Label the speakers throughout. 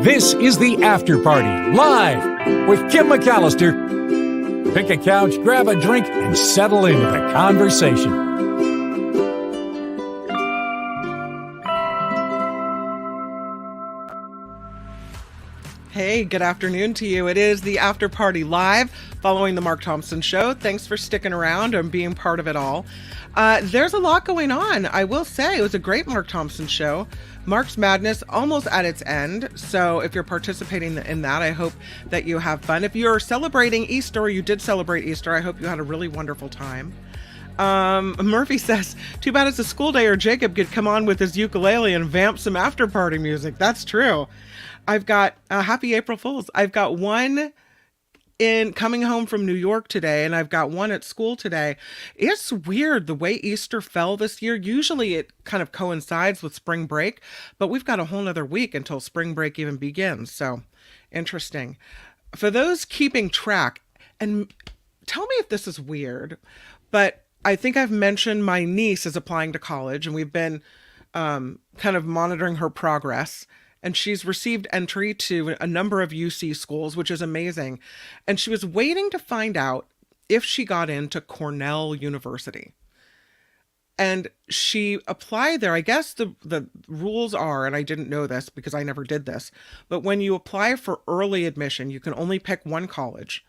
Speaker 1: This is the After Party, live with Kim McAllister. Pick a couch, grab a drink, and settle into the conversation.
Speaker 2: Hey, good afternoon to you. It is the After Party Live, following the Mark Thompson Show. Thanks for sticking around and being part of it all. There's a lot going on. I will say it was a great Mark Thompson Show. Mark's Madness almost at its end. So if you're participating in that, I hope that you have fun. If you're celebrating Easter, or you did celebrate Easter, I hope you had a really wonderful time. Murphy says, too bad it's a school day or Jacob could come on with his ukulele and vamp some after party music. That's true. I've got happy April Fools. I've got one in coming home from New York today, and I've got one at school today. It's weird the way Easter fell this year. Usually it kind of coincides with spring break, but we've got a whole nother week until spring break even begins. So interesting. For those keeping track, and tell me if this is weird, but I think I've mentioned my niece is applying to college, and we've been kind of monitoring her progress. And she's received entry to a number of UC schools, which is amazing. And she was waiting to find out if she got into Cornell University. And she applied there. I guess the rules are, and I didn't know this because I never did this, but when you apply for early admission, you can only pick one college.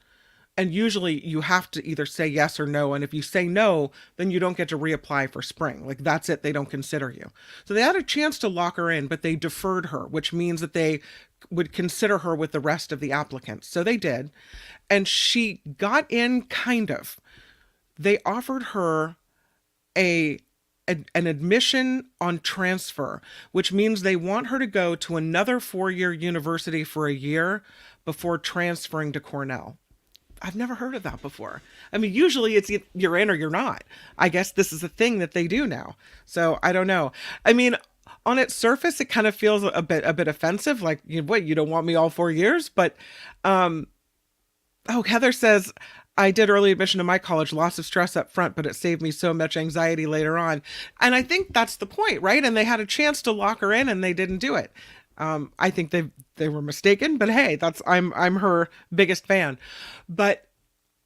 Speaker 2: And usually you have to either say yes or no. And if you say no, then you don't get to reapply for spring. Like, that's it. They don't consider you. So they had a chance to lock her in, but they deferred her, which means that they would consider her with the rest of the applicants. So they did. And she got in kind of. They offered her an admission on transfer, which means they want her to go to another 4-year university for a year before transferring to Cornell. I've never heard of that before. I mean, usually it's you're in or you're not. I guess this is a thing that they do now. So I don't know. I mean, on its surface, it kind of feels a bit offensive. Like, you don't want me all 4 years? But, Heather says, I did early admission to my college, lots of stress up front, but it saved me so much anxiety later on. And I think that's the point, right? And they had a chance to lock her in and they didn't do it. I think they were mistaken, but hey, I'm her biggest fan. But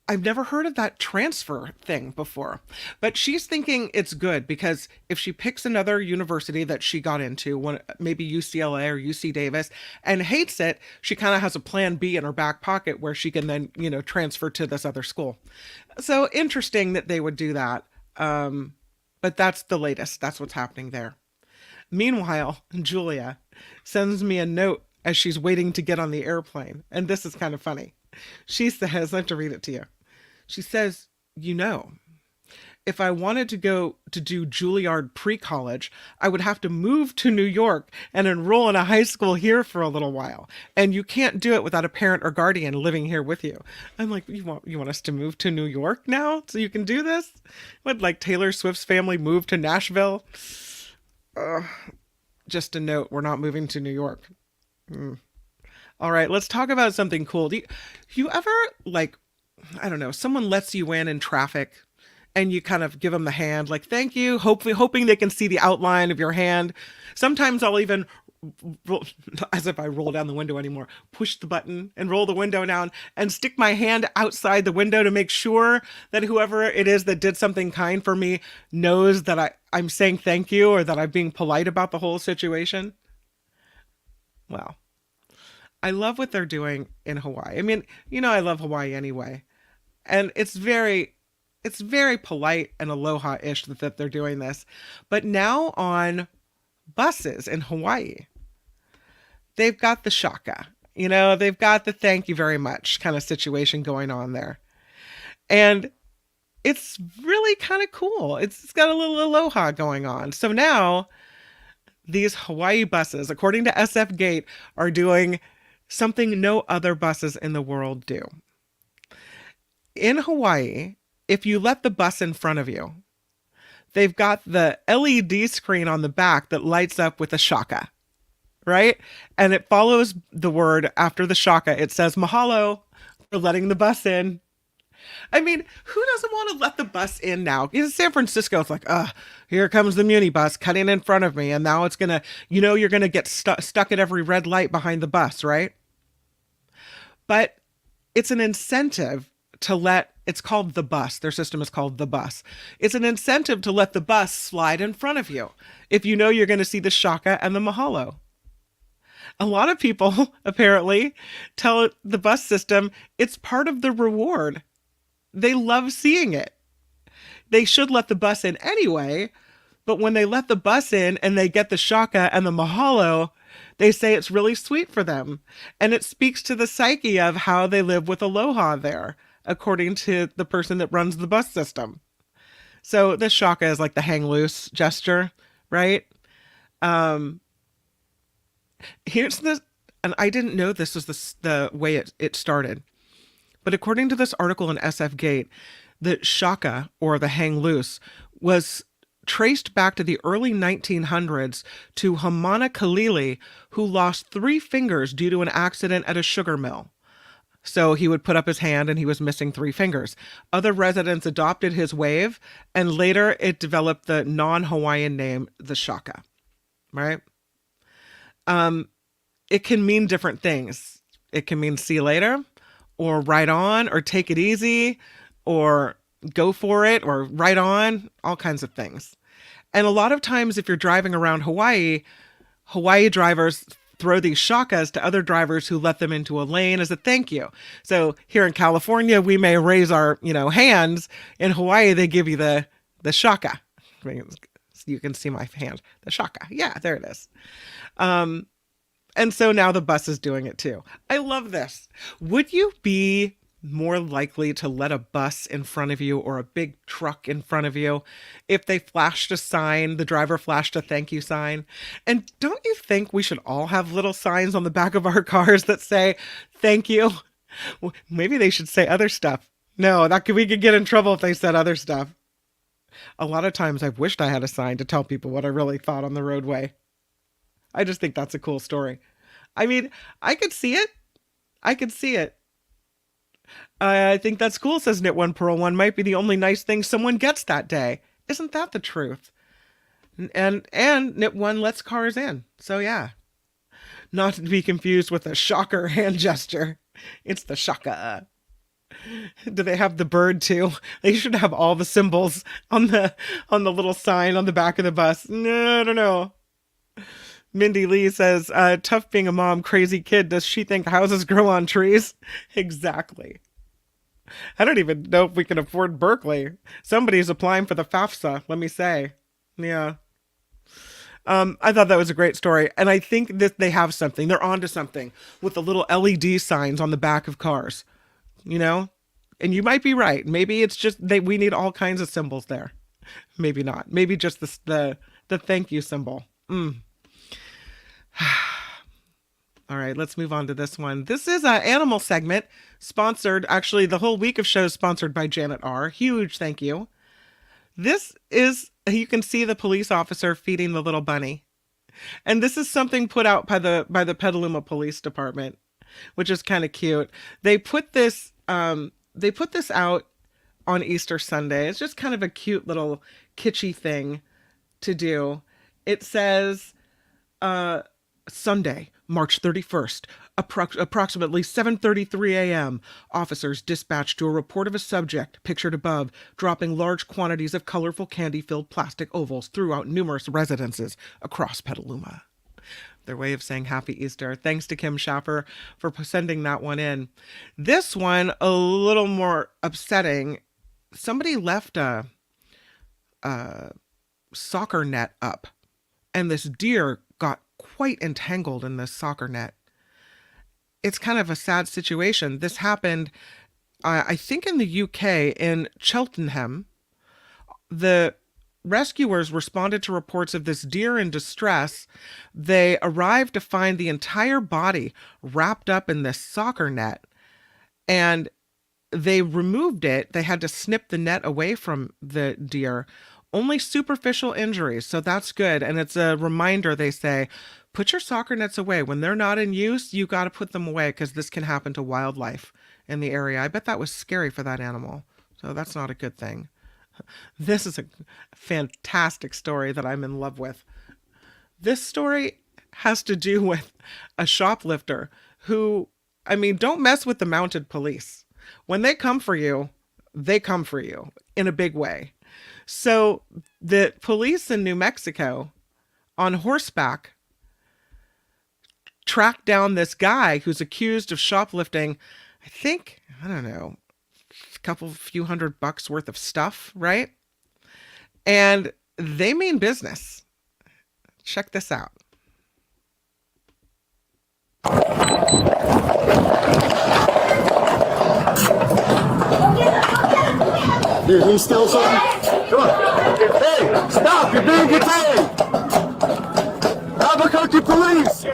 Speaker 2: I've never heard of that transfer thing before. But she's thinking it's good because if she picks another university that she got into, maybe UCLA or UC Davis, and hates it, she kind of has a plan B in her back pocket where she can then, transfer to this other school. So interesting that they would do that. But that's the latest. That's what's happening there. Meanwhile, Julia sends me a note as she's waiting to get on the airplane. And this is kind of funny. She says, I have to read it to you. She says, if I wanted to go to do Juilliard pre-college, I would have to move to New York and enroll in a high school here for a little while. And you can't do it without a parent or guardian living here with you. I'm like, you want us to move to New York now so you can do this? Would like Taylor Swift's family move to Nashville? Just a note, we're not moving to New York. All right, let's talk about something cool. Do you ever, I don't know, someone lets you in traffic and you kind of give them the hand, like, thank you, hoping they can see the outline of your hand. Sometimes I'll even, as if I roll down the window anymore, push the button and roll the window down and stick my hand outside the window to make sure that whoever it is that did something kind for me knows that I'm saying thank you or that I'm being polite about the whole situation. Well, I love what they're doing in Hawaii. I mean, I love Hawaii anyway. And it's very polite and aloha-ish that they're doing this. But now on buses in Hawaii, they've got the shaka, they've got the thank you very much kind of situation going on there. And it's really kind of cool. It's got a little aloha going on. So now these Hawaii buses, according to SF Gate, are doing something no other buses in the world do. In Hawaii, if you let the bus in front of you, they've got the LED screen on the back that lights up with a shaka, right? And it follows the word after the shaka. It says, mahalo for letting the bus in. I mean, who doesn't want to let the bus in now? In San Francisco, it's like, here comes the Muni bus cutting in front of me. And now it's going to, you're going to get stuck at every red light behind the bus, right? But it's an incentive to it's called the bus. Their system is called the bus. It's an incentive to let the bus slide in front of you if you know you're going to see the Shaka and the Mahalo. A lot of people apparently tell the bus system it's part of the reward. They love seeing it. They should let the bus in anyway, but when they let the bus in and they get the Shaka and the Mahalo, they say it's really sweet for them. And it speaks to the psyche of how they live with aloha there, according to the person that runs the bus system. So the Shaka is like the hang loose gesture, right? Here's and I didn't know this was the way it started. But according to this article in SF Gate, the Shaka, or the hang loose, was traced back to the early 1900s to Hamana Kalili, who lost 3 fingers due to an accident at a sugar mill. So he would put up his hand and he was missing 3 fingers. Other residents adopted his wave, and later it developed the non-Hawaiian name, the Shaka, right? It can mean different things. It can mean see you later, or right on, or take it easy, or go for it, or right on, all kinds of things. And a lot of times if you're driving around Hawaii drivers throw these shakas to other drivers who let them into a lane as a thank you. So here in California, we may raise our, hands. In Hawaii, they give you the shaka. I mean, you can see my hand, the shaka. Yeah, there it is. And so now the bus is doing it too. I love this. Would you be more likely to let a bus in front of you or a big truck in front of you if they flashed a sign, the driver flashed a thank you sign? And don't you think we should all have little signs on the back of our cars that say thank you? Well, maybe they should say other stuff. No, we could get in trouble if they said other stuff. A lot of times I've wished I had a sign to tell people what I really thought on the roadway. I just think that's a cool story. I mean, I could see it. I think that's cool, says Knit One Pearl One. Might be the only nice thing someone gets that day. Isn't that the truth? And Knit One lets cars in. So yeah. Not to be confused with a shocker hand gesture. It's the shaka. Do they have the bird too? They should have all the symbols on the little sign on the back of the bus. No, I don't know. Mindy Lee says, tough being a mom, crazy kid. Does she think houses grow on trees? Exactly. I don't even know if we can afford Berkeley. Somebody's applying for the FAFSA, let me say. Yeah. I thought that was a great story. And I think that they have something. They're onto something with the little LED signs on the back of cars. And you might be right. Maybe it's just we need all kinds of symbols there. Maybe not. Maybe just the thank you symbol. All right, let's move on to this one. This is an animal segment sponsored. Actually, the whole week of shows sponsored by Janet R. Huge thank you. This is, you can see the police officer feeding the little bunny. And this is something put out by the Petaluma Police Department, which is kind of cute. They put this out on Easter Sunday. It's just kind of a cute little kitschy thing to do. It says, Sunday, March 31st, approximately 7:33 a.m., officers dispatched to a report of a subject, pictured above, dropping large quantities of colorful candy-filled plastic ovals throughout numerous residences across Petaluma. Their way of saying Happy Easter. Thanks to Kim Schaffer for sending that one in. This one, a little more upsetting. Somebody left a soccer net up, and this deer got quite entangled in this soccer net. It's kind of a sad situation. This happened, I think, in the UK, in Cheltenham. The rescuers responded to reports of this deer in distress. They arrived to find the entire body wrapped up in this soccer net, and they removed it. They had to snip the net away from the deer. Only superficial injuries, so that's good. And it's a reminder, they say, put your soccer nets away. When they're not in use, you got to put them away because this can happen to wildlife in the area. I bet that was scary for that animal. So that's not a good thing. This is a fantastic story that I'm in love with. This story has to do with a shoplifter who, I mean, don't mess with the mounted police. When they come for you in a big way. So the police in New Mexico on horseback tracked down this guy who's accused of shoplifting, I don't know, a few $100 worth of stuff, right? And they mean business. Check this out.
Speaker 3: Did he steal something? Come on. Hey, stop! You're being detained! Albuquerque police!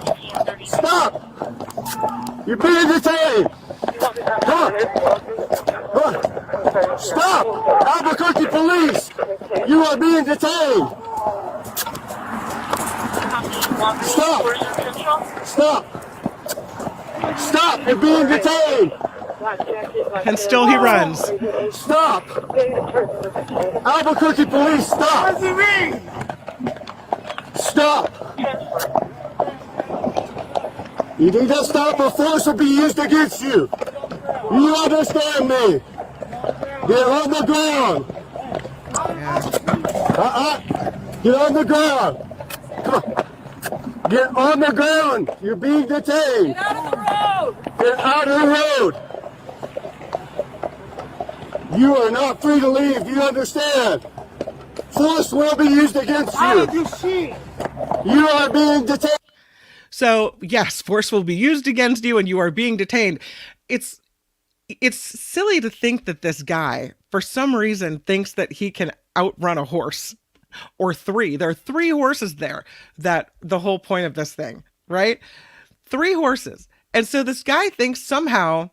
Speaker 3: Stop! You're being detained! Come on! Come on! Stop! Albuquerque police! You are being detained! Stop! Stop! Stop! You're being detained!
Speaker 2: And still he runs.
Speaker 3: Stop! Albuquerque police, stop! What does he mean? Stop! You need to stop or force will be used against you. You understand me? Get on the ground. Get on the ground. Come on. Get on the ground. You're being detained. Get out of the road. Get out of the road. You are not free to leave. Do you understand? Force will be used against you. How did you see? You are being detained.
Speaker 2: So, yes, force will be used against you and you are being detained. It's silly to think that this guy, for some reason, thinks that he can outrun a horse or three. There are 3 horses there, that the whole point of this thing, right? 3 horses. And so this guy thinks somehow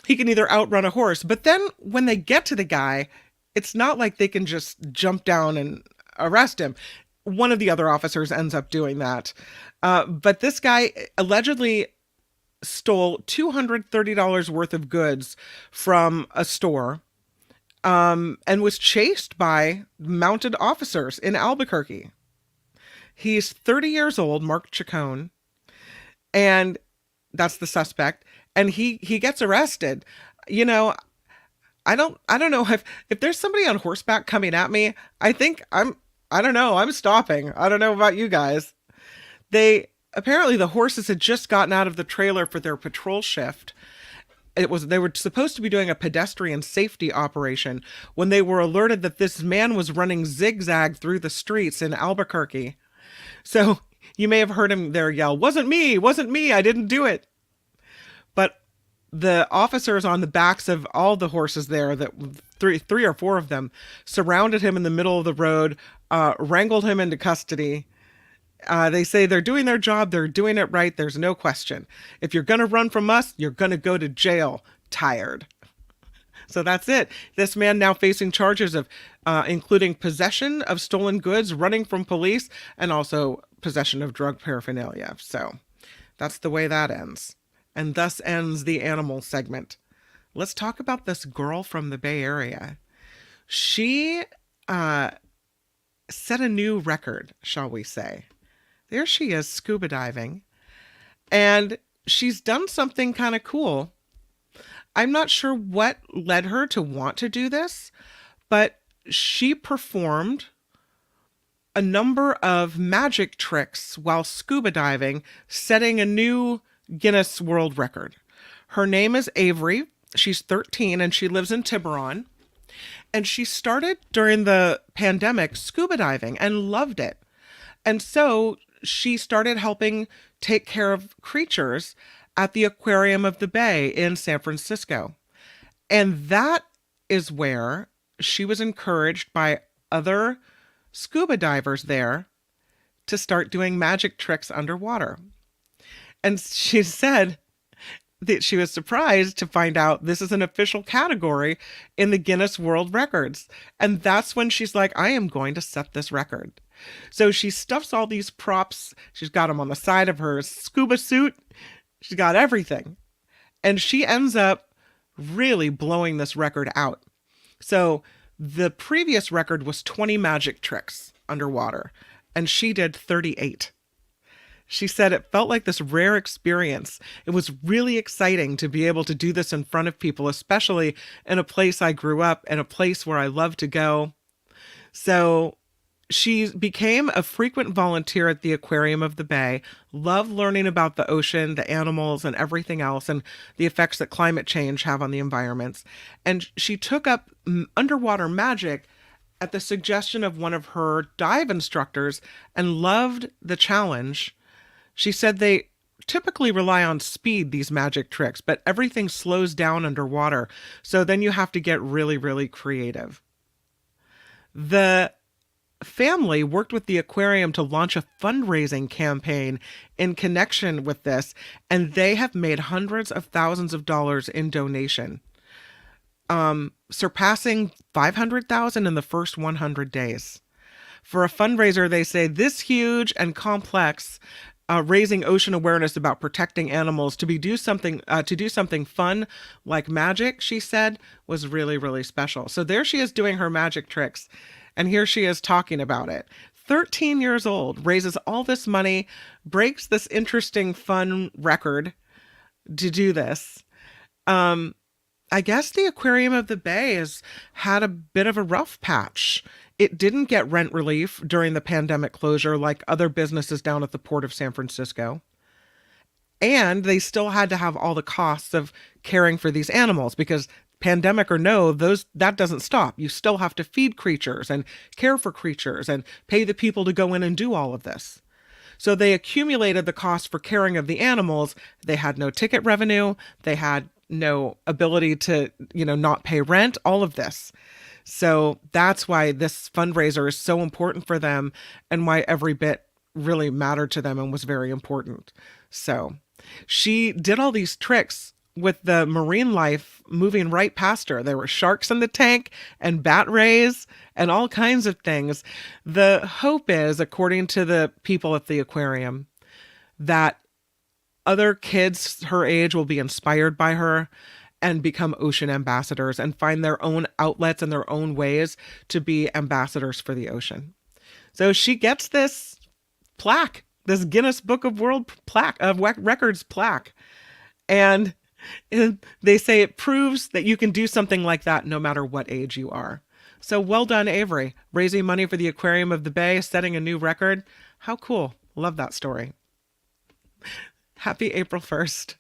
Speaker 2: he can either outrun a horse, but then when they get to the guy, it's not like they can just jump down and arrest him. One of the other officers ends up doing that. But this guy allegedly stole $230 worth of goods from a store and was chased by mounted officers in Albuquerque. He's 30 years old, Mark Chacon, and that's the suspect. And he gets arrested. You know, I don't know if there's somebody on horseback coming at me, I think I'm stopping. I don't know about you guys. Apparently the horses had just gotten out of the trailer for their patrol shift. They were supposed to be doing a pedestrian safety operation when they were alerted that this man was running zigzag through the streets in Albuquerque. So you may have heard him there yell, wasn't me, I didn't do it. But the officers on the backs of all the horses there, that three or four of them, surrounded him in the middle of the road, wrangled him into custody. They say they're doing their job. They're doing it right. There's no question. If you're going to run from us, you're going to go to jail. Tired. So that's it. This man now facing charges of including possession of stolen goods, running from police, and also possession of drug paraphernalia. So that's the way that ends. And thus ends the animal segment. Let's talk about this girl from the Bay Area. She set a new record, shall we say. There she is, scuba diving. And she's done something kind of cool. I'm not sure what led her to want to do this, but she performed a number of magic tricks while scuba diving, setting a new Guinness World Record. Her name is Avery. She's 13 and she lives in Tiburon. And she started during the pandemic scuba diving and loved it. And so she started helping take care of creatures at the Aquarium of the Bay in San Francisco. And that is where she was encouraged by other scuba divers there to start doing magic tricks underwater. And she said that she was surprised to find out this is an official category in the Guinness World Records. And that's when she's like, I am going to set this record. So she stuffs all these props. She's got them on the side of her scuba suit. She's got everything. And she ends up really blowing this record out. So the previous record was 20 magic tricks underwater, and she did 38. She said it felt like this rare experience. It was really exciting to be able to do this in front of people, especially in a place I grew up, in a place where I love to go. So she became a frequent volunteer at the Aquarium of the Bay, loved learning about the ocean, the animals, and everything else, and the effects that climate change have on the environments. And she took up underwater magic at the suggestion of one of her dive instructors and loved the challenge. She said they typically rely on speed, these magic tricks, but everything slows down underwater. So then you have to get really, really creative. The family worked with the aquarium to launch a fundraising campaign in connection with this, and they have made hundreds of thousands of dollars in donation, surpassing 500,000 in the first 100 days. For a fundraiser, they say this huge and complex, raising ocean awareness about protecting animals to do something fun like magic, she said, was really, really special. So there she is doing her magic tricks, and here she is talking about it. 13 years old, raises all this money, breaks this interesting, fun record to do this. I guess the Aquarium of the Bay has had a bit of a rough patch. It didn't get rent relief during the pandemic closure like other businesses down at the Port of San Francisco. And they still had to have all the costs of caring for these animals because pandemic or no, that doesn't stop. You still have to feed creatures and care for creatures and pay the people to go in and do all of this. So they accumulated the cost for caring of the animals. They had no ticket revenue. They had no ability to, not pay rent, all of this. So that's why this fundraiser is so important for them and why every bit really mattered to them and was very important. So she did all these tricks with the marine life moving right past her. There were sharks in the tank and bat rays and all kinds of things. The hope is, according to the people at the aquarium, that other kids her age will be inspired by her and become ocean ambassadors and find their own outlets and their own ways to be ambassadors for the ocean. So she gets this plaque, this Guinness Book of World Records plaque. And they say it proves that you can do something like that no matter what age you are. So well done, Avery, raising money for the Aquarium of the Bay, setting a new record. How cool. Love that story. Happy April 1st.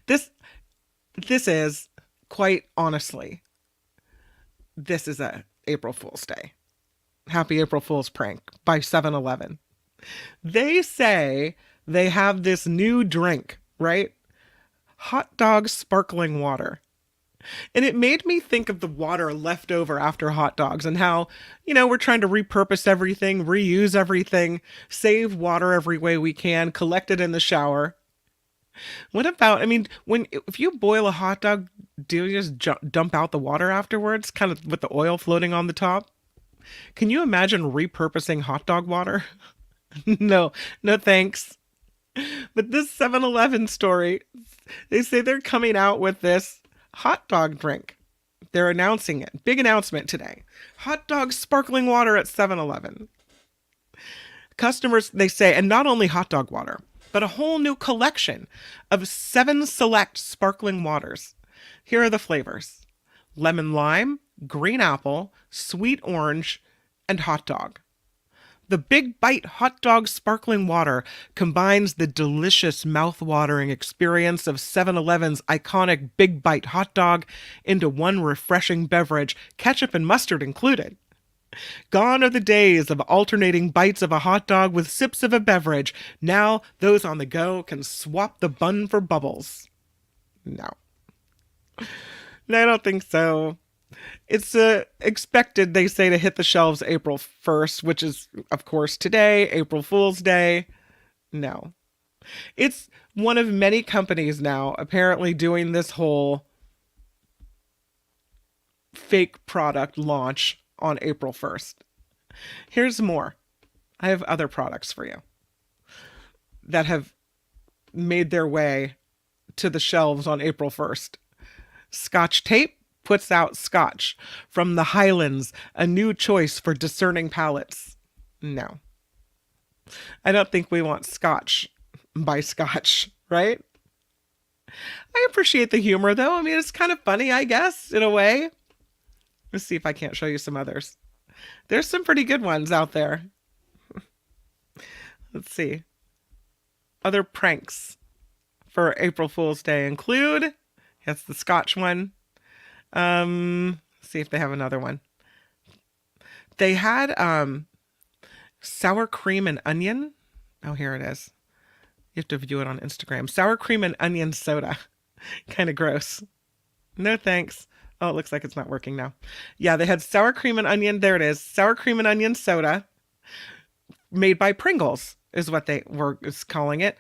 Speaker 2: This is, quite honestly, this is a April Fool's Day. Happy April Fool's prank by 7-Eleven. They say they have this new drink, right? Hot dog sparkling water. And it made me think of the water left over after hot dogs and how, we're trying to repurpose everything, reuse everything, save water every way we can, collect it in the shower. What about, if you boil a hot dog, do you just dump out the water afterwards, kind of with the oil floating on the top? Can you imagine repurposing hot dog water? No thanks. But this 7-Eleven story, they say they're coming out with this hot dog drink. They're announcing it. Big announcement today. Hot dog sparkling water at 7-Eleven. Customers, they say, and not only hot dog water, but a whole new collection of 7 select sparkling waters. Here are the flavors: lemon lime, green apple, sweet orange, and hot dog. The Big Bite Hot Dog Sparkling Water combines the delicious mouth-watering experience of 7-Eleven's iconic Big Bite hot dog into one refreshing beverage, ketchup and mustard included. Gone are the days of alternating bites of a hot dog with sips of a beverage. Now, those on the go can swap the bun for bubbles. No, I don't think so. It's expected, they say, to hit the shelves April 1st, which is, of course, today, April Fool's Day. No. It's one of many companies now apparently doing this whole fake product launch on April 1st. Here's more. I have other products for you that have made their way to the shelves on April 1st. Scotch tape puts out scotch. From the Highlands, a new choice for discerning palates. No. I don't think we want scotch by scotch, right? I appreciate the humor, though. I mean, it's kind of funny, I guess, in a way. Let's see if I can't show you some others. There's some pretty good ones out there. Let's see. Other pranks for April Fool's Day include, that's the Scotch one. See if they have another one. They had sour cream and onion. Oh, here it is. You have to view it on Instagram. Sour cream and onion soda. Kind of gross. No thanks. Oh, it looks like it's not working now. Yeah, they had sour cream and onion. There it is. Sour cream and onion soda made by Pringles is what they were calling it.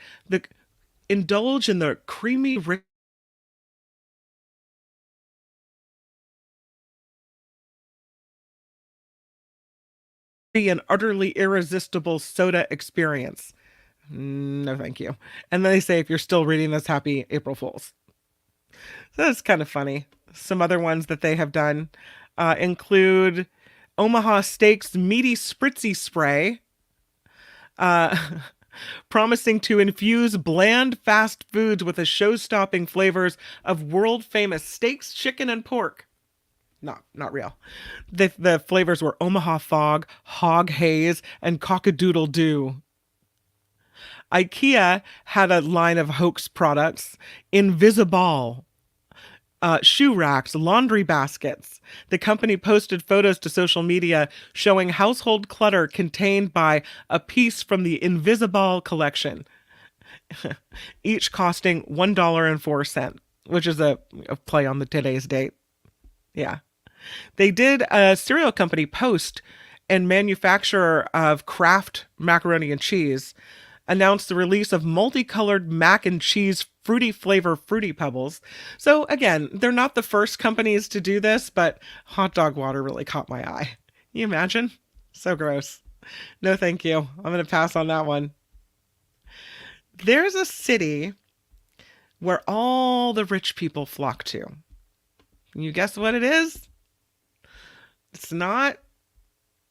Speaker 2: Indulge in the creamy, rich and utterly irresistible soda experience. No, thank you. And then they say, if you're still reading this, happy April Fools. So that's kind of funny. Some other ones that they have done include Omaha Steaks Meaty Spritzy Spray, promising to infuse bland fast foods with the show-stopping flavors of world-famous steaks, chicken, and pork. Not real. The flavors were Omaha Fog, Hog Haze, and Cockadoodle Doo. IKEA had a line of hoax products, Invisiball, shoe racks, laundry baskets. The company posted photos to social media showing household clutter contained by a piece from the Invisiball collection, each costing $1.04, which is a play on the today's date. Yeah. They did a cereal company, Post, and manufacturer of Kraft macaroni and cheese, announced the release of multicolored mac and cheese fruity flavor Fruity Pebbles. So again, they're not the first companies to do this, but hot dog water really caught my eye. Can you imagine? So gross. No, thank you. I'm going to pass on that one. There's a city where all the rich people flock to. Can you guess what it is? It's not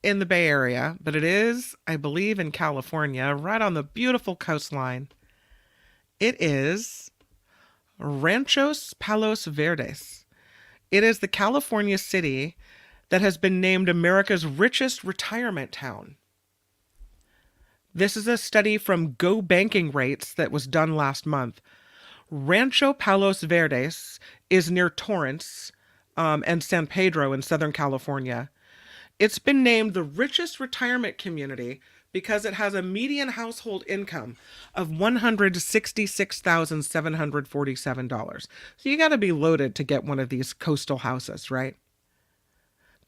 Speaker 2: in the Bay Area, but it is, I believe, in California, right on the beautiful coastline. It is Rancho Palos Verdes. It is the California city that has been named America's richest retirement town. This is a study from Go Banking Rates that was done last month. Rancho Palos Verdes is near Torrance and San Pedro in Southern California. It's been named the richest retirement community because it has a median household income of $166,747. So you got to be loaded to get one of these coastal houses, right?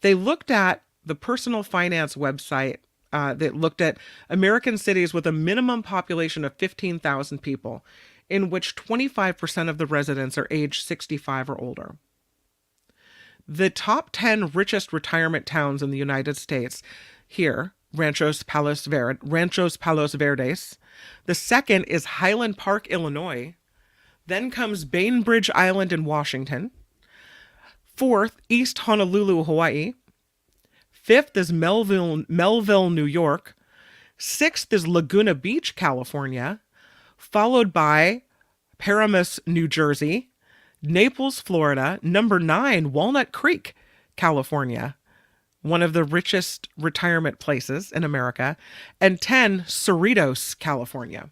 Speaker 2: They looked at the personal finance website that looked at American cities with a minimum population of 15,000 people, in which 25% of the residents are age 65 or older. The top 10 richest retirement towns in the United States here, Ranchos Palos Verdes. The second is Highland Park, Illinois. Then comes Bainbridge Island in Washington. Fourth, East Honolulu, Hawaii. Fifth is Melville, New York. Sixth is Laguna Beach, California, followed by Paramus, New Jersey. Naples, Florida. Number 9, Walnut Creek, California, one of the richest retirement places in America. And 10, Cerritos, California.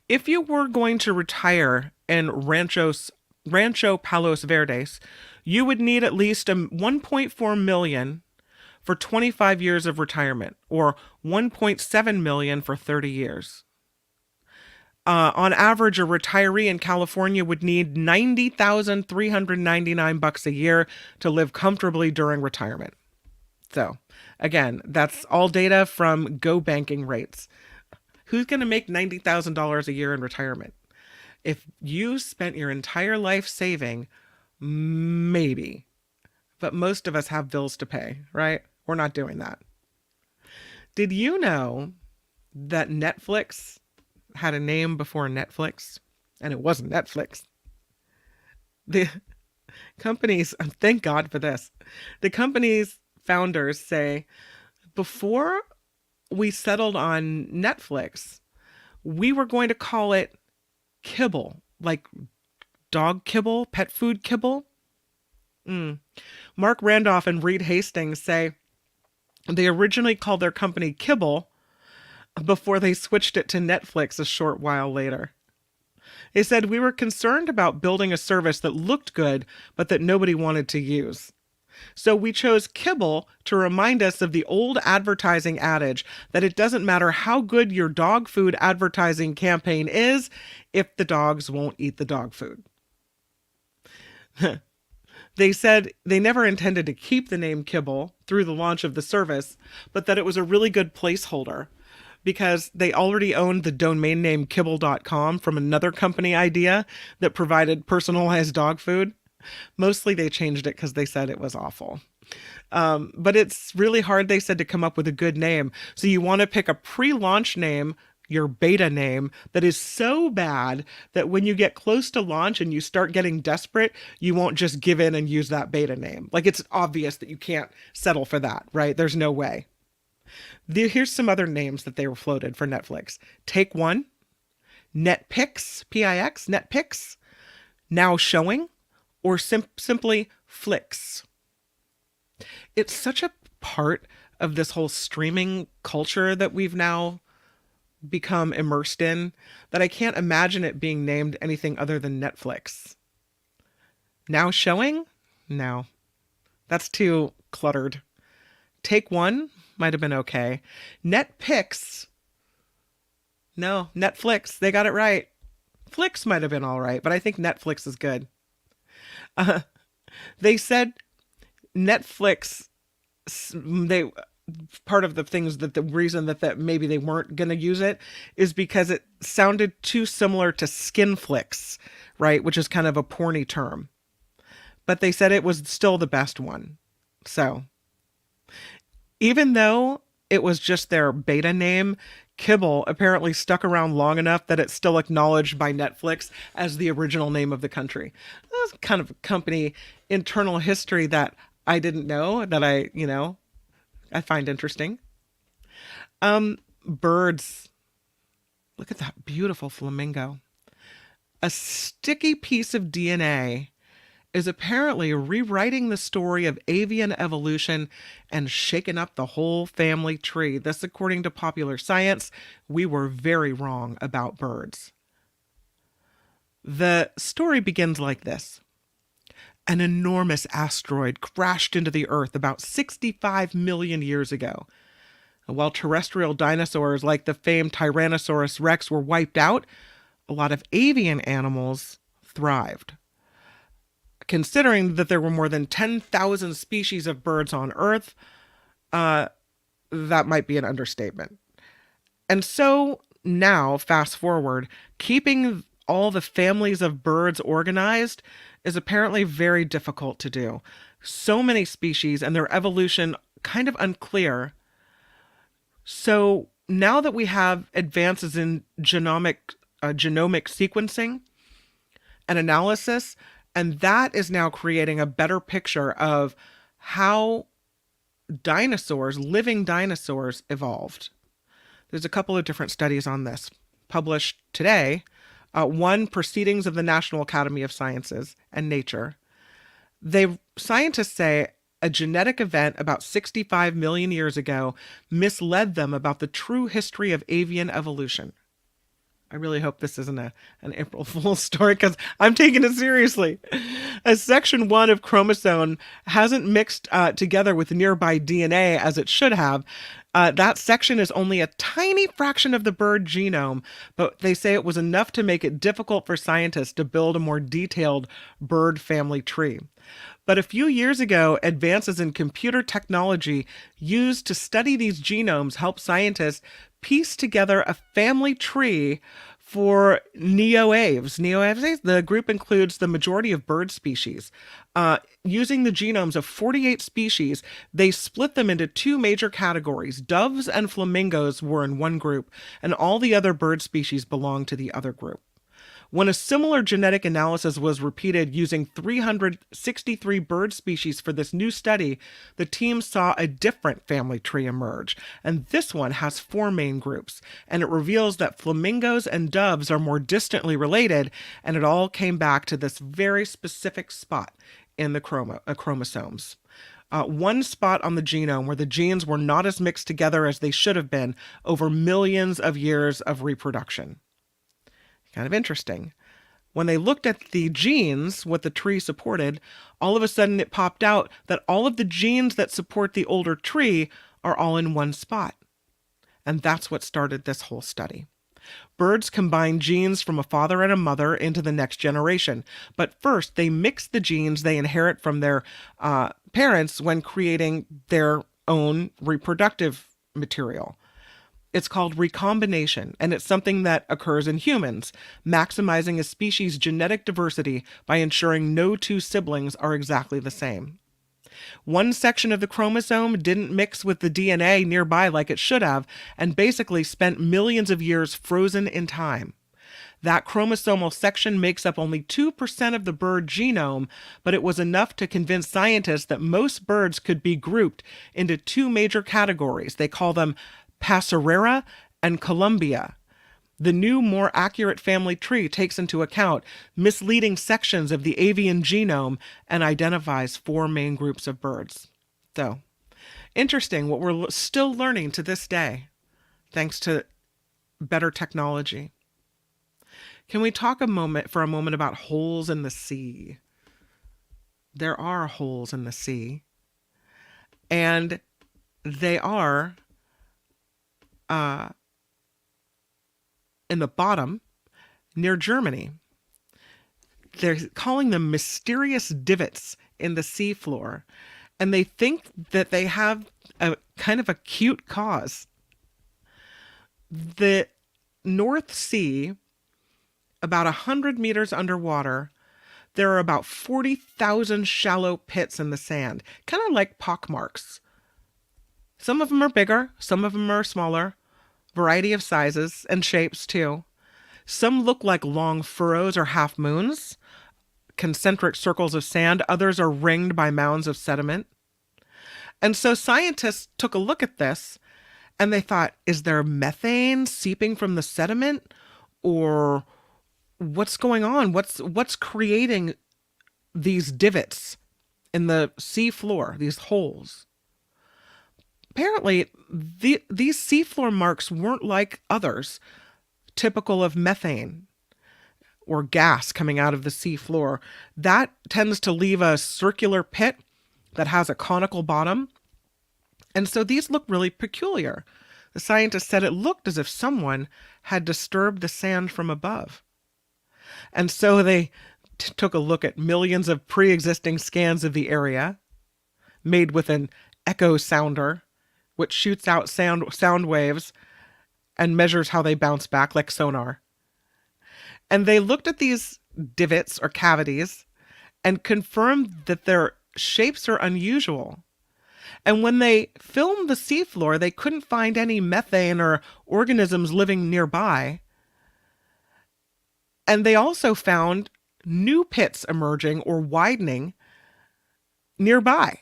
Speaker 2: If you were going to retire in Rancho Palos Verdes, you would need at least $1.4 million for 25 years of retirement, or $1.7 million for 30 years. On average, a retiree in California would need $90,399 a year to live comfortably during retirement. So, again, that's all data from Go Banking Rates. Who's going to make $90,000 a year in retirement? If you spent your entire life saving, maybe. But most of us have bills to pay, right? We're not doing that. Did you know that Netflix had a name before Netflix, and it wasn't Netflix? Companies, thank God for this. The company's founders say, before we settled on Netflix, we were going to call it kibble, like dog kibble, pet food kibble. Mark Randolph and Reed Hastings say they originally called their company Kibble before they switched it to Netflix a short while later. They said, we were concerned about building a service that looked good, but that nobody wanted to use. So we chose Kibble to remind us of the old advertising adage that it doesn't matter how good your dog food advertising campaign is if the dogs won't eat the dog food. They said they never intended to keep the name Kibble through the launch of the service, but that it was a really good placeholder because they already owned the domain name kibble.com from another company idea that provided personalized dog food. Mostly they changed it because they said it was awful. But it's really hard, they said, to come up with a good name. So you want to pick a pre-launch name, your beta name, that is so bad that when you get close to launch and you start getting desperate, you won't just give in and use that beta name. Like, it's obvious that you can't settle for that, right? There's no way. Here's some other names that they were floated for Netflix. Take One, Netpix, P-I-X, Netpix, Now Showing, or simply Flix. It's such a part of this whole streaming culture that we've now become immersed in that I can't imagine it being named anything other than Netflix. Now Showing? No. That's too cluttered. Take One might have been okay. Netpix? No. Netflix. They got it right. Flix might have been all right, but I think Netflix is good. They said Netflix, part of the things that the reason that maybe they weren't going to use it is because it sounded too similar to Skinflix, right? Which is kind of a porny term. But they said it was still the best one. So even though it was just their beta name, Kibble apparently stuck around long enough that it's still acknowledged by Netflix as the original name of the country. That's kind of company internal history that I didn't know, that I find interesting. Birds. Look at that beautiful flamingo. A sticky piece of DNA is apparently rewriting the story of avian evolution and shaking up the whole family tree. This, according to Popular Science. We were very wrong about birds. The story begins like this. An enormous asteroid crashed into the Earth about 65 million years ago. While terrestrial dinosaurs like the famed Tyrannosaurus rex were wiped out, a lot of avian animals thrived. Considering that there were more than 10,000 species of birds on Earth, that might be an understatement. And so now, fast forward, keeping all the families of birds organized is apparently very difficult to do. So many species and their evolution kind of unclear. So now that we have advances in genomic sequencing and analysis, and that is now creating a better picture of how living dinosaurs evolved. There's a couple of different studies on this published today. One, Proceedings of the National Academy of Sciences and Nature. Scientists say a genetic event about 65 million years ago misled them about the true history of avian evolution. I really hope this isn't an April Fool's story because I'm taking it seriously. As section 1 of chromosome hasn't mixed together with nearby DNA as it should have, that section is only a tiny fraction of the bird genome, but they say it was enough to make it difficult for scientists to build a more detailed bird family tree. But a few years ago, advances in computer technology used to study these genomes helped scientists piece together a family tree for neoaves. Neoaves, the group includes the majority of bird species. Using the genomes of 48 species, they split them into two major categories. Doves and flamingos were in one group, and all the other bird species belonged to the other group. When a similar genetic analysis was repeated using 363 bird species for this new study, the team saw a different family tree emerge. And this one has 4 main groups. And it reveals that flamingos and doves are more distantly related. And it all came back to this very specific spot in the chromosomes. One spot on the genome where the genes were not as mixed together as they should have been over millions of years of reproduction. Kind of interesting. When they looked at the genes, what the tree supported, all of a sudden it popped out that all of the genes that support the older tree are all in one spot. And that's what started this whole study. Birds combine genes from a father and a mother into the next generation. But first, they mix the genes they inherit from their parents when creating their own reproductive material. It's called recombination, and it's something that occurs in humans, maximizing a species' genetic diversity by ensuring no 2 siblings are exactly the same. One section of the chromosome didn't mix with the DNA nearby like it should have, and basically spent millions of years frozen in time. That chromosomal section makes up only 2% of the bird genome, but it was enough to convince scientists that most birds could be grouped into 2 major categories. They call them Passeriora and Columbia. The new, more accurate family tree takes into account misleading sections of the avian genome and identifies 4 main groups of birds. So, interesting what we're still learning to this day, thanks to better technology. Can we talk for a moment about holes in the sea? There are holes in the sea, and they are in the bottom near Germany. They're calling them mysterious divots in the seafloor, and they think that they have a kind of a cute cause. The North Sea, about 100 meters underwater, there are about 40,000 shallow pits in the sand, kind of like pockmarks. Some of them are bigger, some of them are smaller, variety of sizes and shapes too. Some look like long furrows or half moons, concentric circles of sand. Others are ringed by mounds of sediment. And so scientists took a look at this and they thought, is there methane seeping from the sediment? Or what's going on? What's creating these divots in the sea floor, these holes? Apparently, these seafloor marks weren't like others, typical of methane or gas coming out of the seafloor. That tends to leave a circular pit that has a conical bottom. And so these look really peculiar. The scientists said it looked as if someone had disturbed the sand from above. And so they took a look at millions of pre-existing scans of the area, made with an echo sounder, which shoots out sound waves and measures how they bounce back like sonar. And they looked at these divots or cavities and confirmed that their shapes are unusual. And when they filmed the seafloor, they couldn't find any methane or organisms living nearby. And they also found new pits emerging or widening nearby.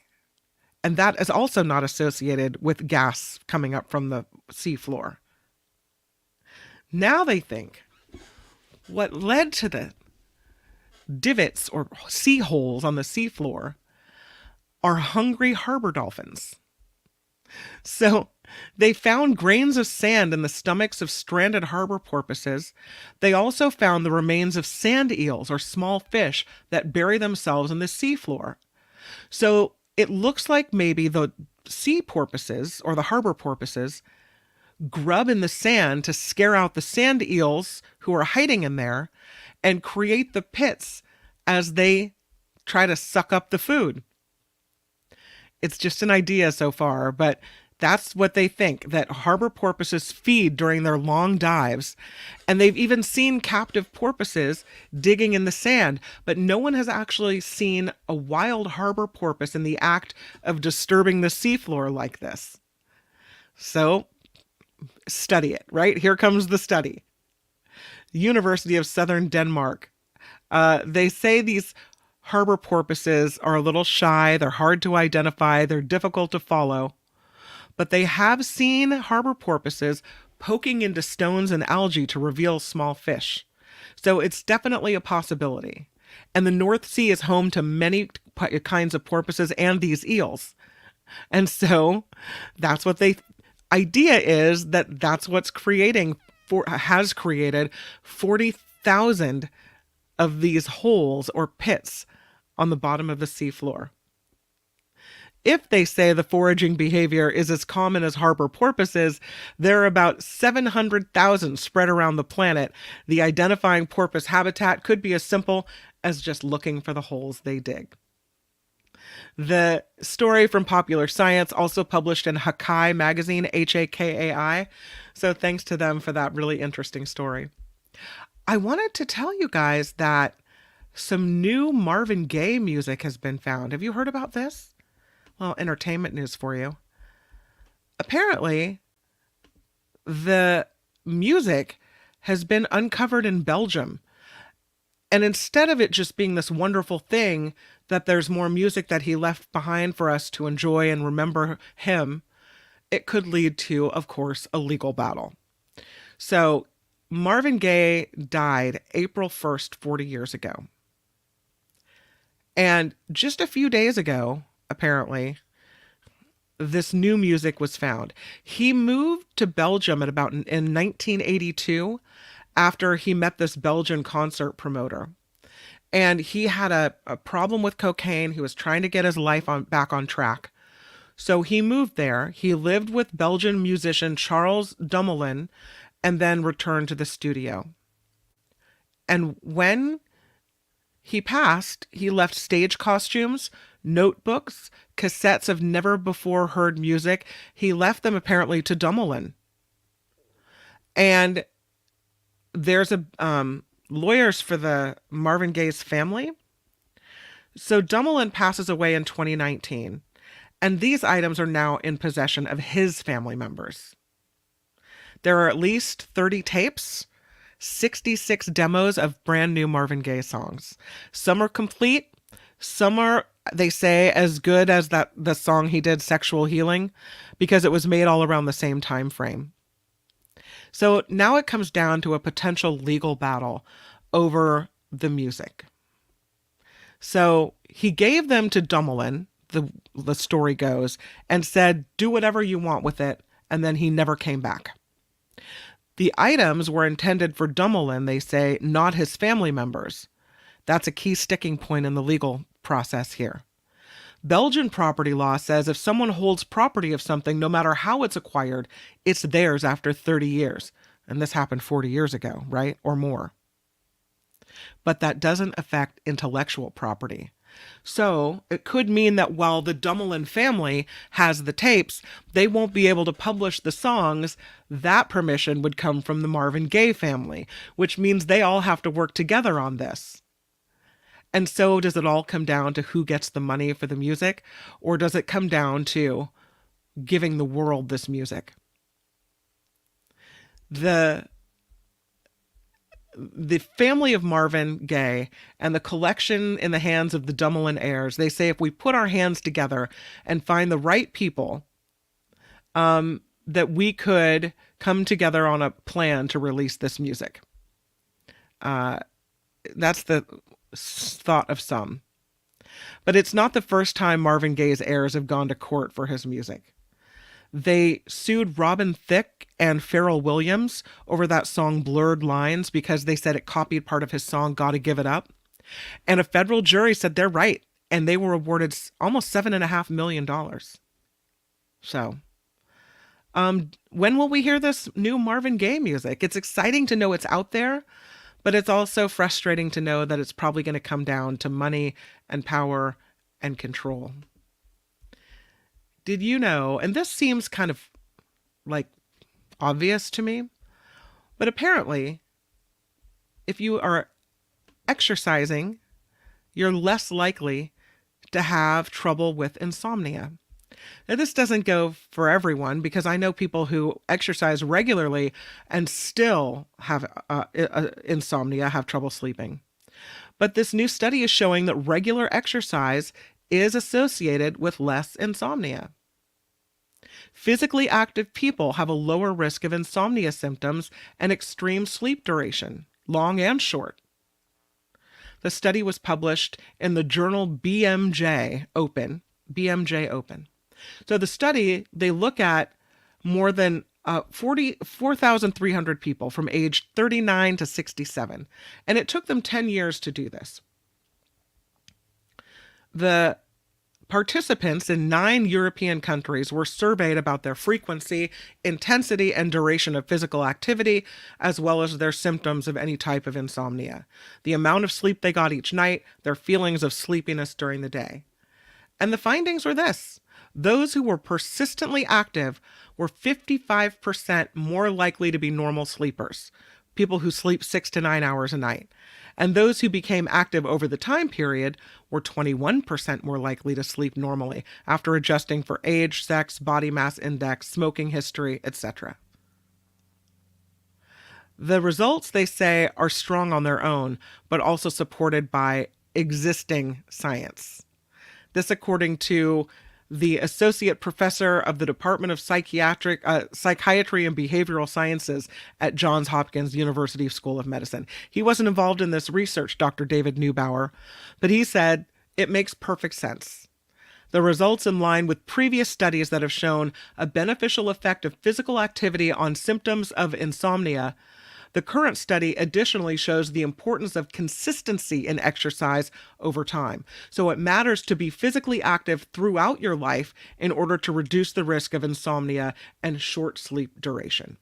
Speaker 2: And that is also not associated with gas coming up from the seafloor. Now they think what led to the divots or sea holes on the seafloor are hungry harbor dolphins. So they found grains of sand in the stomachs of stranded harbor porpoises. They also found the remains of sand eels or small fish that bury themselves in the seafloor. So it looks like maybe the sea porpoises or the harbor porpoises grub in the sand to scare out the sand eels who are hiding in there and create the pits as they try to suck up the food. It's just an idea so far, but that's what they think, that harbor porpoises feed during their long dives. And they've even seen captive porpoises digging in the sand, but no one has actually seen a wild harbor porpoise in the act of disturbing the seafloor like this. So, study it, right? Here comes the study. University of Southern Denmark. They say these harbor porpoises are a little shy, they're hard to identify, they're difficult to follow, but they have seen harbor porpoises poking into stones and algae to reveal small fish. So it's definitely a possibility. And the North Sea is home to many kinds of porpoises and these eels. And so that's what idea is, that's what's has created 40,000 of these holes or pits on the bottom of the seafloor. If they say the foraging behavior is as common as harbor porpoises, there are about 700,000 spread around the planet. The identifying porpoise habitat could be as simple as just looking for the holes they dig. The story from Popular Science also published in Hakai magazine, Hakai. So thanks to them for that really interesting story. I wanted to tell you guys that some new Marvin Gay music has been found. Have you heard about this? Well, entertainment news for you. Apparently, the music has been uncovered in Belgium. And instead of it just being this wonderful thing that there's more music that he left behind for us to enjoy and remember him, it could lead to, of course, a legal battle. So Marvin Gay died April 1st, 40 years ago. And just a few days ago, apparently, this new music was found. He moved to Belgium in 1982 after he met this Belgian concert promoter. And he had a problem with cocaine. He was trying to get his life back on track. So he moved there. He lived with Belgian musician Charles Dumoulin and then returned to the studio. And when he passed, he left stage costumes, notebooks, cassettes of never before heard music. He left them apparently to Dumoulin. And there's lawyers for the Marvin Gaye's family. So Dumoulin passes away in 2019, and these items are now in possession of his family members. There are at least 30 tapes, 66 demos of brand new Marvin Gaye songs. Some are complete. Some are, they say, as good as the song he did, Sexual Healing, because it was made all around the same time frame. So now it comes down to a potential legal battle over the music. So he gave them to Dumoulin, the story goes, and said, do whatever you want with it, and then he never came back. The items were intended for Dumoulin, they say, not his family members. That's a key sticking point in the legal process here. Belgian property law says if someone holds property of something, no matter how it's acquired, it's theirs after 30 years. And this happened 40 years ago, right? Or more. But that doesn't affect intellectual property. So it could mean that while the Dumoulin family has the tapes, they won't be able to publish the songs. That permission would come from the Marvin Gay family, which means they all have to work together on this. And so does it all come down to who gets the money for the music? Or does it come down to giving the world this music? The family of Marvin Gay and the collection in the hands of the Dumoulin heirs, they say if we put our hands together and find the right people, that we could come together on a plan to release this music. That's the thought of some. But it's not the first time Marvin Gaye's heirs have gone to court for his music. They sued Robin Thicke and Pharrell Williams over that song Blurred Lines because they said it copied part of his song Gotta Give It Up. And a federal jury said they're right, and they were awarded almost $7.5 million. So, when will we hear this new Marvin Gaye music? It's exciting to know it's out there, but it's also frustrating to know that it's probably going to come down to money and power and control. Did you know, and this seems kind of like obvious to me, but apparently if you are exercising, you're less likely to have trouble with insomnia. Now, this doesn't go for everyone because I know people who exercise regularly and still have insomnia, have trouble sleeping. But this new study is showing that regular exercise is associated with less insomnia. Physically active people have a lower risk of insomnia symptoms and extreme sleep duration, long and short. The study was published in the journal BMJ Open. So the study, they look at more than 4,300 people from age 39 to 67, and it took them 10 years to do this. The participants in 9 European countries were surveyed about their frequency, intensity, and duration of physical activity, as well as their symptoms of any type of insomnia, the amount of sleep they got each night, their feelings of sleepiness during the day. And the findings were this. Those who were persistently active were 55% more likely to be normal sleepers, people who sleep 6 to 9 hours a night. And those who became active over the time period were 21% more likely to sleep normally after adjusting for age, sex, body mass index, smoking history, etc. The results, they say, are strong on their own, but also supported by existing science. This according to the associate professor of the Department of Psychiatry and Behavioral Sciences at Johns Hopkins University School of Medicine. He wasn't involved in this research, Dr. David Neubauer, but he said it makes perfect sense. The results in line with previous studies that have shown a beneficial effect of physical activity on symptoms of insomnia. The current study additionally shows the importance of consistency in exercise over time. So it matters to be physically active throughout your life in order to reduce the risk of insomnia and short sleep duration.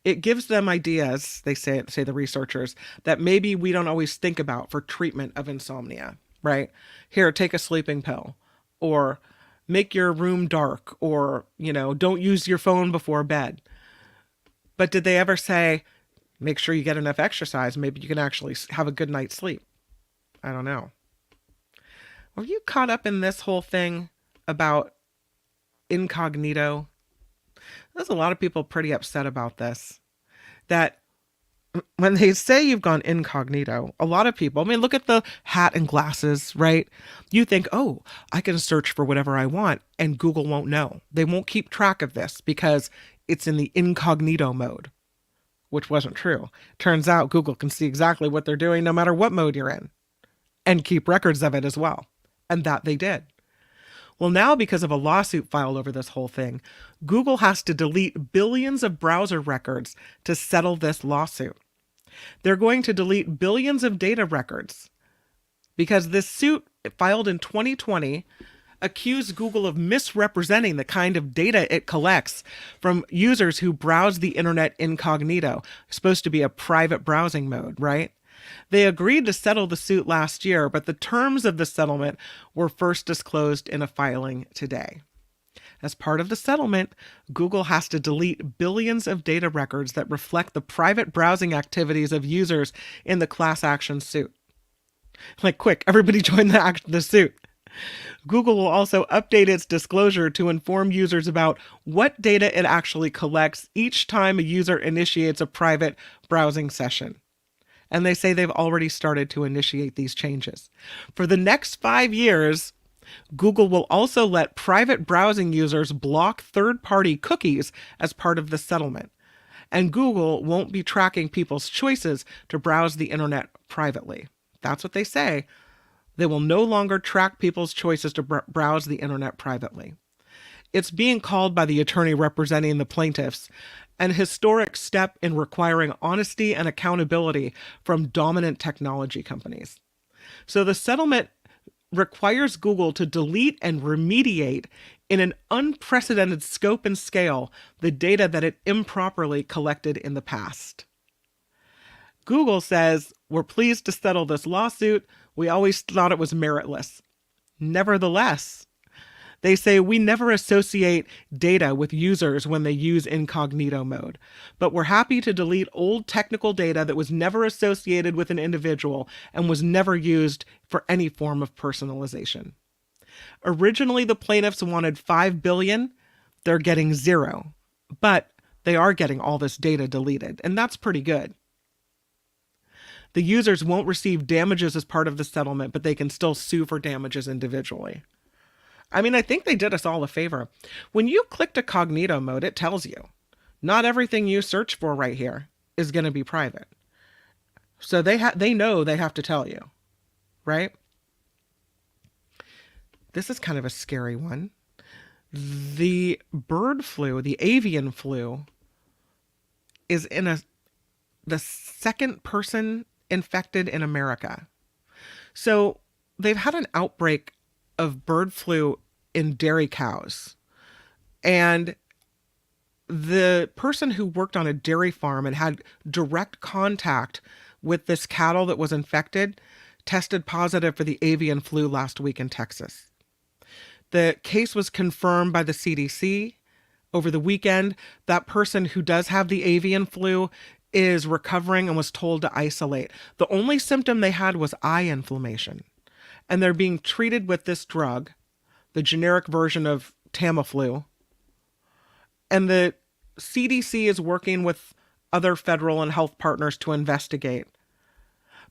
Speaker 2: It gives them ideas, they say the researchers, that maybe we don't always think about for treatment of insomnia, right? Here, take a sleeping pill, or make your room dark, or, don't use your phone before bed. But did they ever say, make sure you get enough exercise, maybe you can actually have a good night's sleep? I don't know. Were you caught up in this whole thing about incognito? There's a lot of people pretty upset about this. That when they say you've gone incognito, a lot of people, look at the hat and glasses, right? You think, oh, I can search for whatever I want and Google won't know. They won't keep track of this because it's in the incognito mode, which wasn't true. Turns out Google can see exactly what they're doing no matter what mode you're in and keep records of it as well. And that they did. Well, now because of a lawsuit filed over this whole thing, Google has to delete billions of browser records to settle this lawsuit. They're going to delete billions of data records because this suit filed in 2020 accused Google of misrepresenting the kind of data it collects from users who browse the internet incognito. It's supposed to be a private browsing mode, right? They agreed to settle the suit last year, but the terms of the settlement were first disclosed in a filing today. As part of the settlement, Google has to delete billions of data records that reflect the private browsing activities of users in the class action suit. Quick, everybody join the suit. Google will also update its disclosure to inform users about what data it actually collects each time a user initiates a private browsing session. And they say they've already started to initiate these changes. For the next 5 years, Google will also let private browsing users block third-party cookies as part of the settlement. And Google won't be tracking people's choices to browse the internet privately. That's what they say. They will no longer track people's choices to browse the internet privately. It's being called by the attorney representing the plaintiffs an historic step in requiring honesty and accountability from dominant technology companies. So the settlement requires Google to delete and remediate in an unprecedented scope and scale the data that it improperly collected in the past. Google says, we're pleased to settle this lawsuit. We always thought it was meritless. Nevertheless, they say we never associate data with users when they use incognito mode, but we're happy to delete old technical data that was never associated with an individual and was never used for any form of personalization. Originally, the plaintiffs wanted $5 billion. They're getting zero, but they are getting all this data deleted, and that's pretty good. The users won't receive damages as part of the settlement, but they can still sue for damages individually. I mean, I think they did us all a favor. When you click to cognito mode, it tells you not everything you search for right here is going to be private. So they know they have to tell you, right? This is kind of a scary one. The bird flu, the avian flu, is the second person infected in America. So they've had an outbreak of bird flu in dairy cows. And the person who worked on a dairy farm and had direct contact with this cattle that was infected tested positive for the avian flu last week in Texas. The case was confirmed by the CDC over the weekend. That person who does have the avian flu is recovering and was told to isolate. The only symptom they had was eye inflammation. And they're being treated with this drug, the generic version of Tamiflu. And the CDC is working with other federal and health partners to investigate.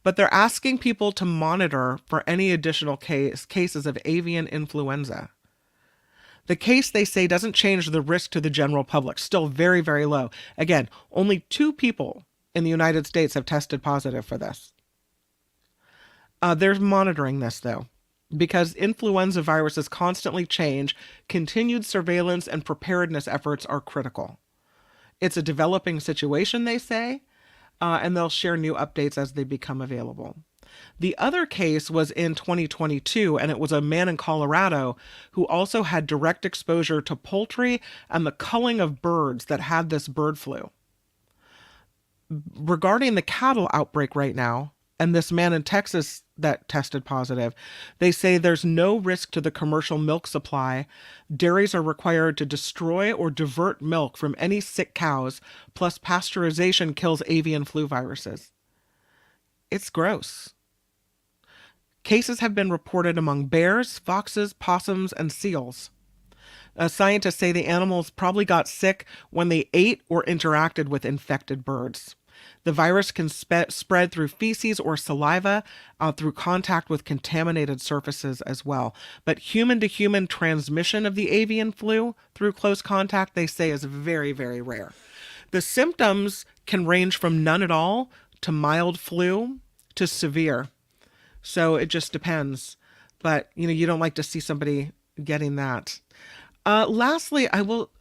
Speaker 2: But they're asking people to monitor for any additional cases of avian influenza. The case, they say, doesn't change the risk to the general public. Still very, very low. Again, only 2 people in the United States have tested positive for this. They're monitoring this, though, because influenza viruses constantly change. Continued surveillance and preparedness efforts are critical. It's a developing situation, they say, and they'll share new updates as they become available. The other case was in 2022, and it was a man in Colorado who also had direct exposure to poultry and the culling of birds that had this bird flu. Regarding the cattle outbreak right now, and this man in Texas that tested positive, they say there's no risk to the commercial milk supply. Dairies are required to destroy or divert milk from any sick cows, plus pasteurization kills avian flu viruses. It's gross. Cases have been reported among bears, foxes, possums, and seals. Scientists say the animals probably got sick when they ate or interacted with infected birds. The virus can spread through feces or saliva, through contact with contaminated surfaces as well. But human-to-human transmission of the avian flu through close contact, they say, is very, very rare. The symptoms can range from none at all to mild flu to severe. So it just depends. But, you don't like to see somebody getting that. Lastly, I will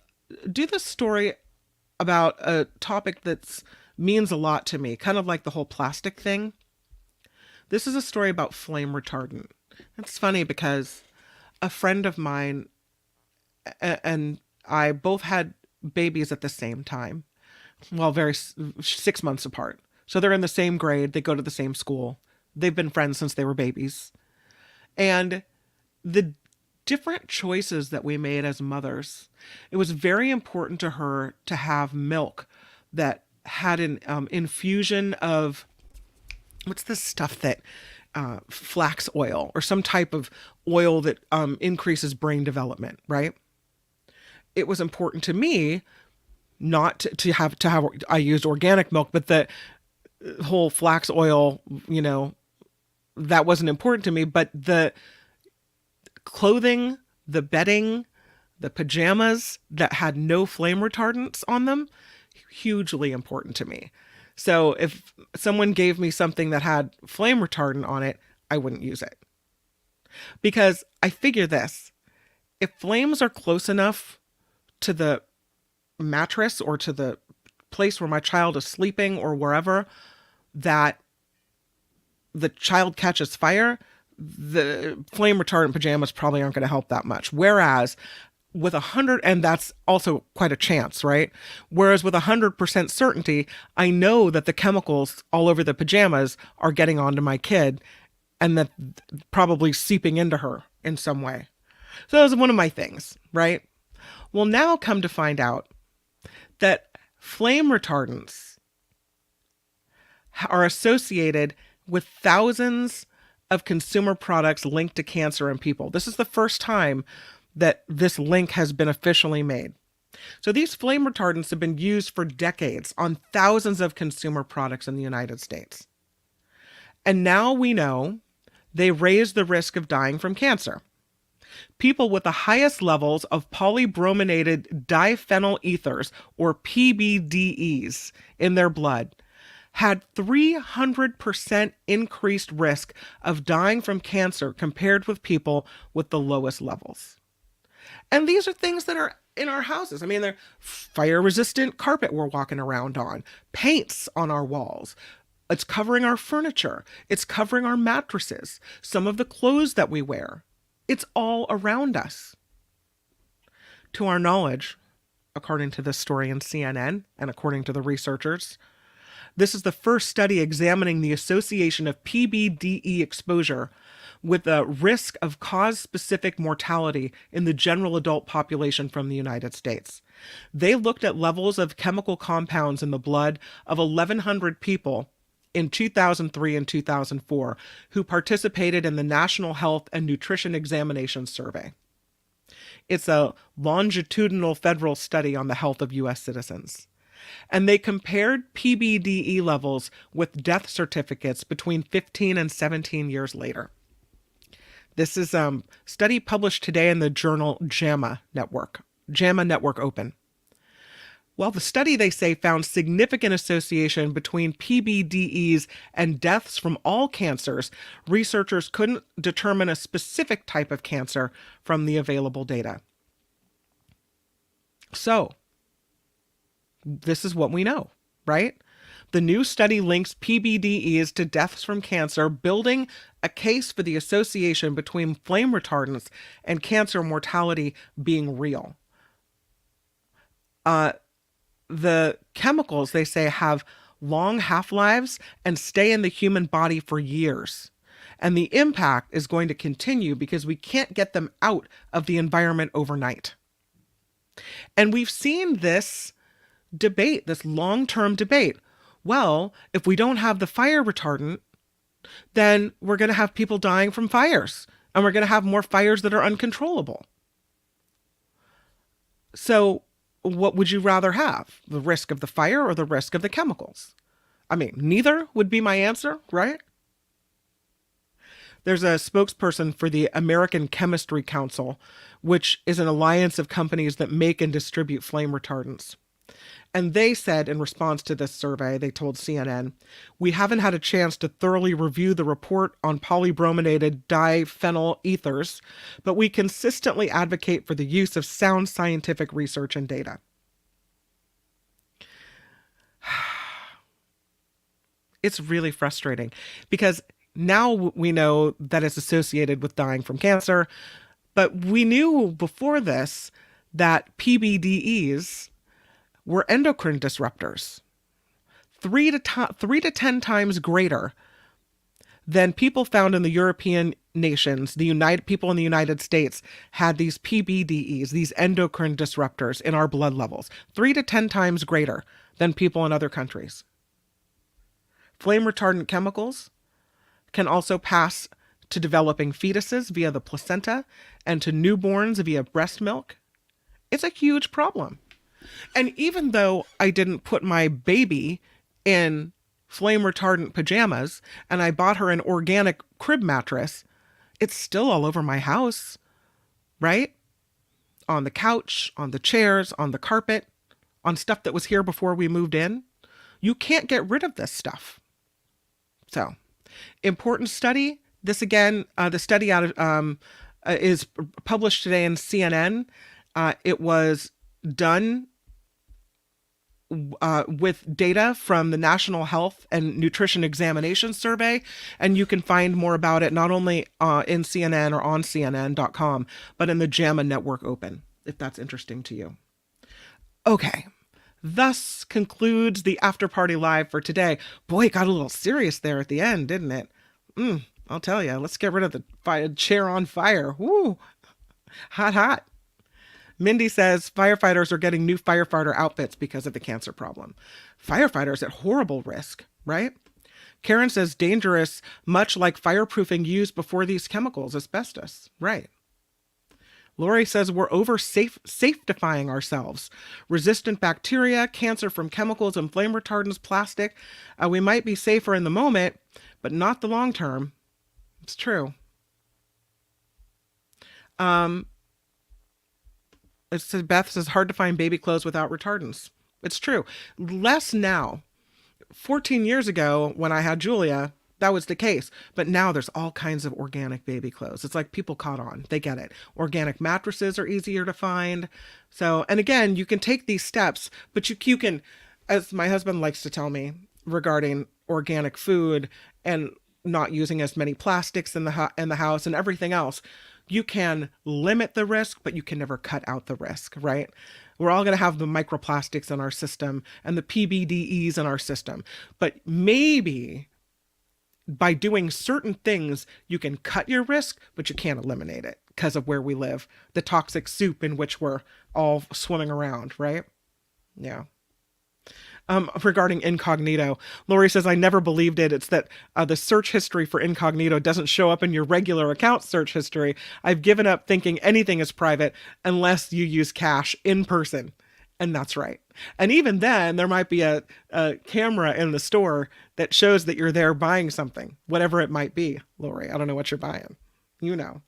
Speaker 2: do this story about a topic that's means a lot to me, kind of like the whole plastic thing. This is a story about flame retardant. It's funny because a friend of mine and I both had babies at the same time. Well, 6 months apart. So they're in the same grade. They go to the same school. They've been friends since they were babies. And the different choices that we made as mothers, it was very important to her to have milk that had an infusion of, what's this stuff that, flax oil or some type of oil that increases brain development, right? It was important to me not to have, I used organic milk, but the whole flax oil, that wasn't important to me, but the clothing, the bedding, the pajamas that had no flame retardants on them, hugely important to me. So if someone gave me something that had flame retardant on it, I wouldn't use it. Because I figure this, if flames are close enough to the mattress or to the place where my child is sleeping or wherever, that the child catches fire, the flame retardant pajamas probably aren't going to help that much. Whereas with 100, and that's also quite a chance, right? Whereas with 100% certainty, I know that the chemicals all over the pajamas are getting onto my kid and that probably seeping into her in some way. So that was one of my things, right? Well, now come to find out that flame retardants are associated with thousands of consumer products linked to cancer in people. This is the first time that this link has been officially made. So these flame retardants have been used for decades on thousands of consumer products in the United States. And now we know they raise the risk of dying from cancer. People with the highest levels of polybrominated diphenyl ethers, or PBDEs, in their blood had 300% increased risk of dying from cancer compared with people with the lowest levels. And these are things that are in our houses. I mean, they're fire-resistant carpet we're walking around on, paints on our walls. It's covering our furniture. It's covering our mattresses, some of the clothes that we wear. It's all around us. To our knowledge, according to this story in CNN and according to the researchers, this is the first study examining the association of PBDE exposure with a risk of cause-specific mortality in the general adult population from the United States. They looked at levels of chemical compounds in the blood of 1,100 people in 2003 and 2004 who participated in the National Health and Nutrition Examination Survey. It's a longitudinal federal study on the health of U.S. citizens. And they compared PBDE levels with death certificates between 15 and 17 years later. This is a study published today in the journal JAMA Network Open. Well, the study, they say, found significant association between PBDEs and deaths from all cancers. Researchers couldn't determine a specific type of cancer from the available data. So, this is what we know, right? The new study links PBDEs to deaths from cancer, building a case for the association between flame retardants and cancer mortality being real. The chemicals, they say, have long half-lives and stay in the human body for years. And the impact is going to continue because we can't get them out of the environment overnight. And we've seen this debate, this long-term debate. Well, if we don't have the fire retardant, then we're going to have people dying from fires, and we're going to have more fires that are uncontrollable. So what would you rather have? The risk of the fire or the risk of the chemicals? I mean, neither would be my answer, right? There's a spokesperson for the American Chemistry Council, which is an alliance of companies that make and distribute flame retardants. And they said in response to this survey, they told CNN, "We haven't had a chance to thoroughly review the report on polybrominated diphenyl ethers, but we consistently advocate for the use of sound scientific research and data." It's really frustrating because now we know that it's associated with dying from cancer, but we knew before this that PBDEs were endocrine disruptors, 3 to 10 times greater than people found in the European nations. People in the United States had these PBDEs, these endocrine disruptors in our blood levels, 3 to 10 times greater than people in other countries. Flame retardant chemicals can also pass to developing fetuses via the placenta and to newborns via breast milk. It's a huge problem. And even though I didn't put my baby in flame retardant pajamas and I bought her an organic crib mattress, it's still all over my house, right? On the couch, on the chairs, on the carpet, on stuff that was here before we moved in. You can't get rid of this stuff. So, important study. This again, the study is published today in CNN. It was done with data from the National Health and Nutrition Examination Survey, and you can find more about it not only in CNN or on CNN.com, but in the JAMA Network Open, if that's interesting to you. Okay, thus concludes the After Party Live for today. Boy, it got a little serious there at the end, didn't it? I'll tell you, let's get rid of the chair on fire. Woo, hot, hot. Mindy says firefighters are getting new firefighter outfits because of the cancer problem. Firefighters at horrible risk, right? Karen says dangerous, much like fireproofing used before these chemicals, asbestos. Right. Lori says we're over safetifying ourselves. Resistant bacteria, cancer from chemicals and flame retardants, plastic. We might be safer in the moment, but not the long term. It's true. Beth says hard to find baby clothes without retardants. It's true. Less now. 14 years ago when I had Julia, that was the case. But now there's all kinds of organic baby clothes. It's like people caught on. They get it. Organic mattresses are easier to find. So, and again, you can take these steps, but you can, as my husband likes to tell me regarding organic food and not using as many plastics in the house and everything else, you can limit the risk, but you can never cut out the risk, right? We're all going to have the microplastics in our system and the PBDEs in our system. But maybe by doing certain things, you can cut your risk, but you can't eliminate it because of where we live, the toxic soup in which we're all swimming around, right? Yeah. Regarding incognito, Lori says, I never believed it. It's that the search history for incognito doesn't show up in your regular account search history. I've given up thinking anything is private unless you use cash in person. And that's right. And even then, there might be a camera in the store that shows that you're there buying something, whatever it might be. Lori, I don't know what you're buying. You know.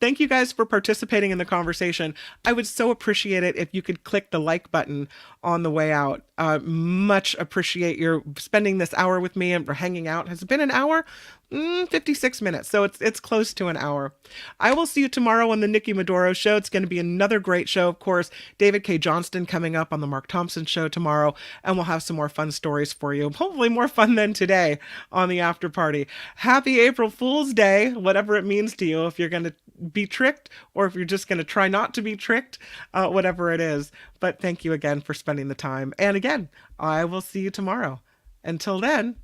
Speaker 2: Thank you guys for participating in the conversation. I would so appreciate it if you could click the like button on the way out. Much appreciate your spending this hour with me and for hanging out. Has it been an hour? 56 minutes. So it's close to an hour. I will see you tomorrow on the Nikki Maduro show. It's going to be another great show. Of course, David K. Johnston coming up on the Mark Thompson show tomorrow, and we'll have some more fun stories for you. Hopefully more fun than today on the after party. Happy April Fool's Day, whatever it means to you, if you're going to be tricked or if you're just going to try not to be tricked, whatever it is. But thank you again for spending the time. And again, I will see you tomorrow. Until then,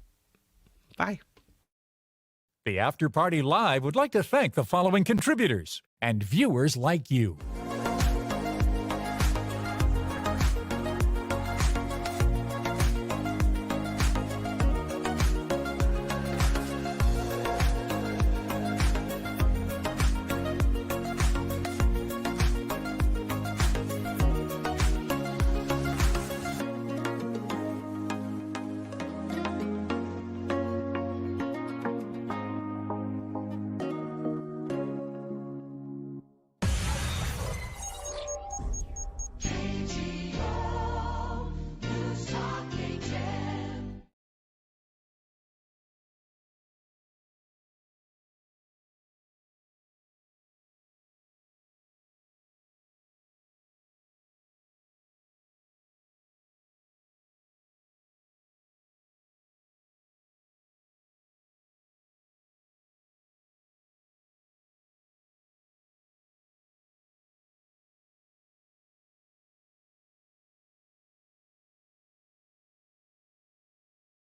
Speaker 2: bye.
Speaker 1: The After Party Live would like to thank the following contributors and viewers like you.